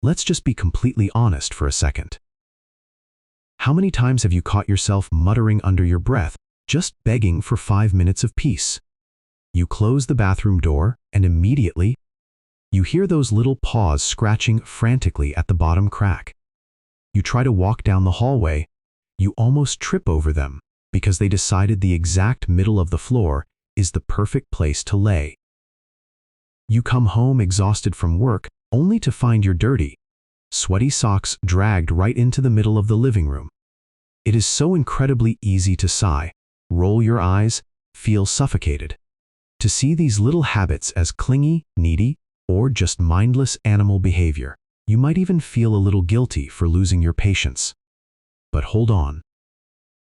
Let's just be completely honest for a second. How many times have you caught yourself muttering under your breath, just begging for 5 minutes of peace? You close the bathroom door, and immediately, you hear those little paws scratching frantically at the bottom crack. You try to walk down the hallway, you almost trip over them because they decided the exact middle of the floor is the perfect place to lay. You come home exhausted from work only to find your dirty, sweaty socks dragged right into the middle of the living room. It is so incredibly easy to sigh, roll your eyes, feel suffocated. To see these little habits as clingy, needy, or just mindless animal behavior. You might even feel a little guilty for losing your patience. But hold on.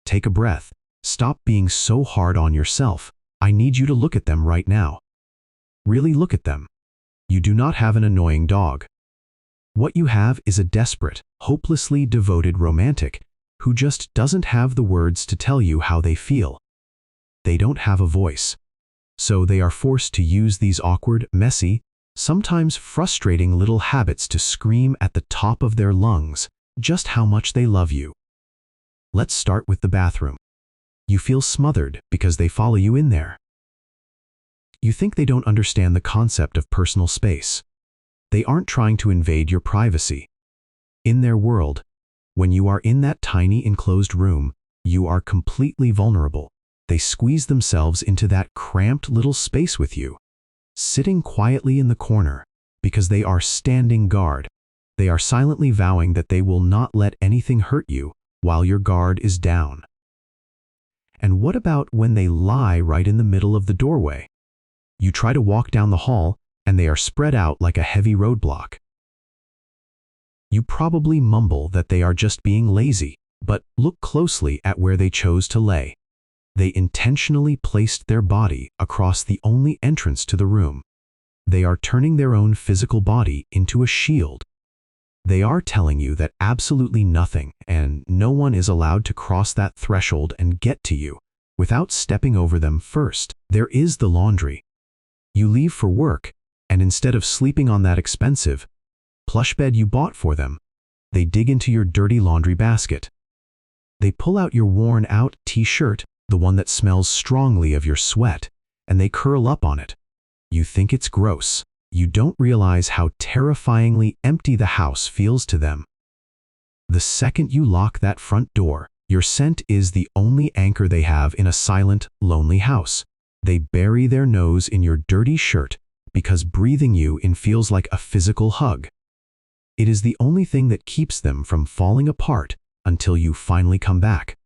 Take a breath. Stop being so hard on yourself. I need you to look at them right now. Really look at them. You do not have an annoying dog. What you have is a desperate, hopelessly devoted romantic who just doesn't have the words to tell you how they feel. They don't have a voice. So they are forced to use these awkward, messy, sometimes frustrating little habits to scream at the top of their lungs just how much they love you. Let's start with the bathroom. You feel smothered because they follow you in there. You think they don't understand the concept of personal space. They aren't trying to invade your privacy. In their world, when you are in that tiny enclosed room, you are completely vulnerable. They squeeze themselves into that cramped little space with you, sitting quietly in the corner because they are standing guard. They are silently vowing that they will not let anything hurt you while your guard is down. And what about when they lie right in the middle of the doorway? You try to walk down the hall and they are spread out like a heavy roadblock. You probably mumble that they are just being lazy, but look closely at where they chose to lay. They intentionally placed their body across the only entrance to the room. They are turning their own physical body into a shield. They are telling you that absolutely nothing and no one is allowed to cross that threshold and get to you without stepping over them first. There is the laundry. You leave for work, and instead of sleeping on that expensive, plush bed you bought for them, they dig into your dirty laundry basket. They pull out your worn-out t-shirt, the one that smells strongly of your sweat, and they curl up on it. You think it's gross. You don't realize how terrifyingly empty the house feels to them. The second you lock that front door, your scent is the only anchor they have in a silent, lonely house. They bury their nose in your dirty shirt because breathing you in feels like a physical hug. It is the only thing that keeps them from falling apart until you finally come back.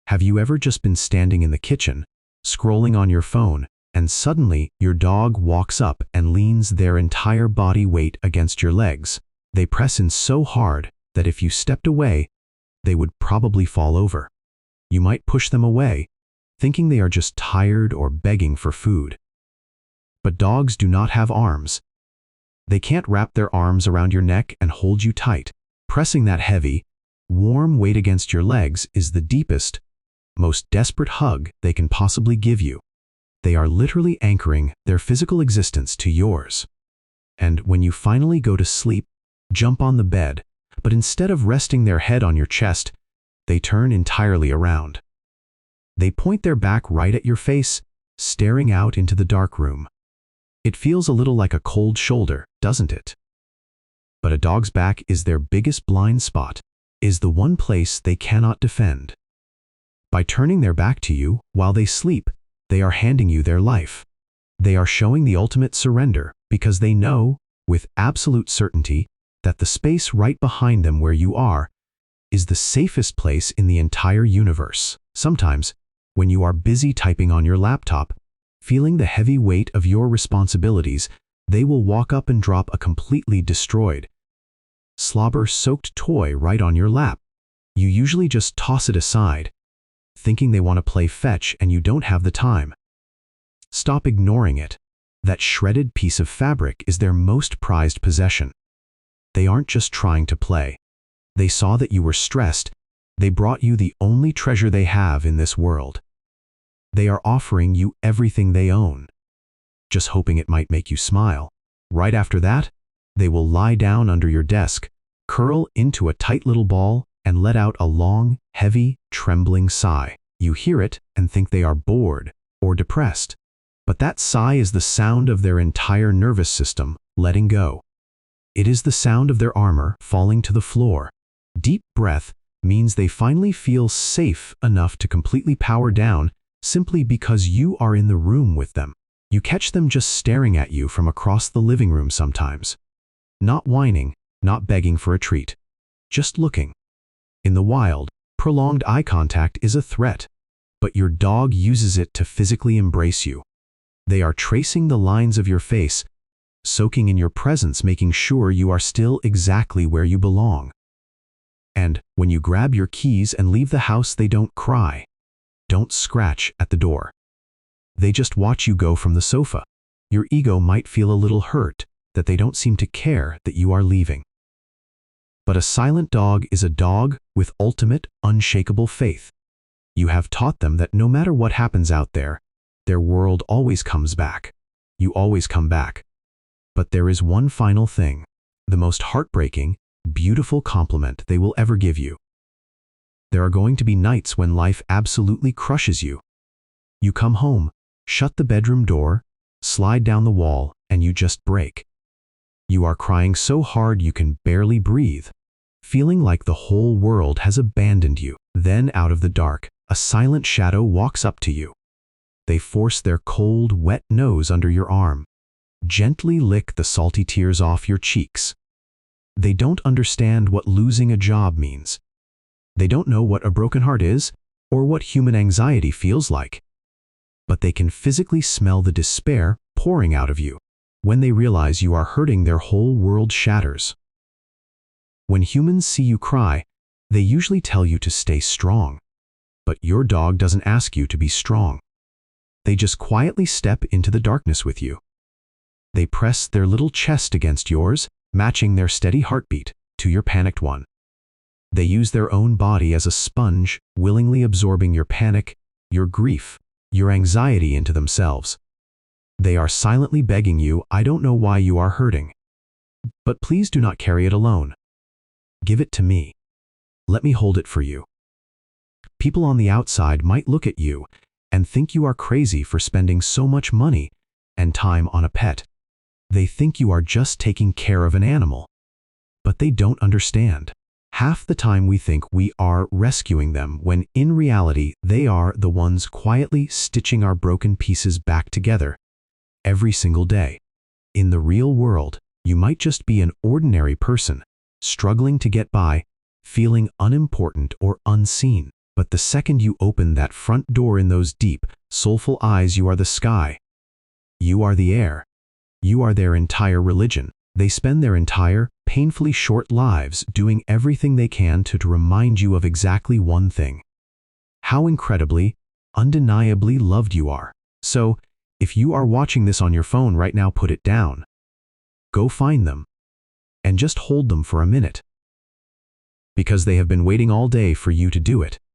Have you ever just been standing in the kitchen, scrolling on your phone, and suddenly your dog walks up and leans their entire body weight against your legs? They press in so hard that if you stepped away, they would probably fall over. You might push them away, thinking they are just tired or begging for food. But dogs do not have arms. They can't wrap their arms around your neck and hold you tight. Pressing that heavy, warm weight against your legs is the deepest, most desperate hug they can possibly give you. They are literally anchoring their physical existence to yours. And when you finally go to sleep, jump on the bed, but instead of resting their head on your chest, they turn entirely around. They point their back right at your face, staring out into the dark room. It feels a little like a cold shoulder, doesn't it? But a dog's back is their biggest blind spot, is the one place they cannot defend. By turning their back to you while they sleep, they are handing you their life. They are showing the ultimate surrender because they know, with absolute certainty, that the space right behind them where you are is the safest place in the entire universe. Sometimes, when you are busy typing on your laptop, feeling the heavy weight of your responsibilities, they will walk up and drop a completely destroyed, slobber-soaked toy right on your lap. You usually just toss it aside, thinking they want to play fetch and you don't have the time. Stop ignoring it. That shredded piece of fabric is their most prized possession. They aren't just trying to play. They saw that you were stressed. They brought you the only treasure they have in this world. They are offering you everything they own, just hoping it might make you smile. Right after that, They will lie down under your desk, curl into a tight little ball, and let out a long, heavy, trembling sigh. You hear it and think they are bored or depressed. But that sigh is the sound of their entire nervous system letting go. It is the sound of their armor falling to the floor. Deep breath means they finally feel safe enough to completely power down simply because you are in the room with them. You catch them just staring at you from across the living room sometimes. Not whining, not begging for a treat. Just looking. In the wild, prolonged eye contact is a threat, but your dog uses it to physically embrace you. They are tracing the lines of your face, soaking in your presence, making sure you are still exactly where you belong. And when you grab your keys and leave the house, they don't cry, don't scratch at the door. They just watch you go from the sofa. Your ego might feel a little hurt that they don't seem to care that you are leaving. But a silent dog is a dog with ultimate, unshakable faith. You have taught them that no matter what happens out there, their world always comes back. You always come back. But there is one final thing, the most heartbreaking, beautiful compliment they will ever give you. There are going to be nights when life absolutely crushes you. You come home, shut the bedroom door, slide down the wall, and you just break. You are crying so hard you can barely breathe, feeling like the whole world has abandoned you. Then out of the dark, a silent shadow walks up to you. They force their cold, wet nose under your arm, gently lick the salty tears off your cheeks. They don't understand what losing a job means. They don't know what a broken heart is or what human anxiety feels like. But they can physically smell the despair pouring out of you. When they realize you are hurting, their whole world shatters. When humans see you cry, they usually tell you to stay strong. But your dog doesn't ask you to be strong. They just quietly step into the darkness with you. They press their little chest against yours, matching their steady heartbeat to your panicked one. They use their own body as a sponge, willingly absorbing your panic, your grief, your anxiety into themselves. They are silently begging you, I don't know why you are hurting, but please do not carry it alone. Give it to me. Let me hold it for you. People on the outside might look at you and think you are crazy for spending so much money and time on a pet. They think you are just taking care of an animal, but they don't understand. Half the time we think we are rescuing them when in reality they are the ones quietly stitching our broken pieces back together every single day. In the real world, you might just be an ordinary person, struggling to get by, feeling unimportant or unseen. But the second you open that front door in those deep, soulful eyes, you are the sky. You are the air. You are their entire religion. They spend their entire, painfully short lives doing everything they can to remind you of exactly one thing: how incredibly, undeniably loved you are. So, if you are watching this on your phone right now, put it down. Go find them and just hold them for a minute, because they have been waiting all day for you to do it.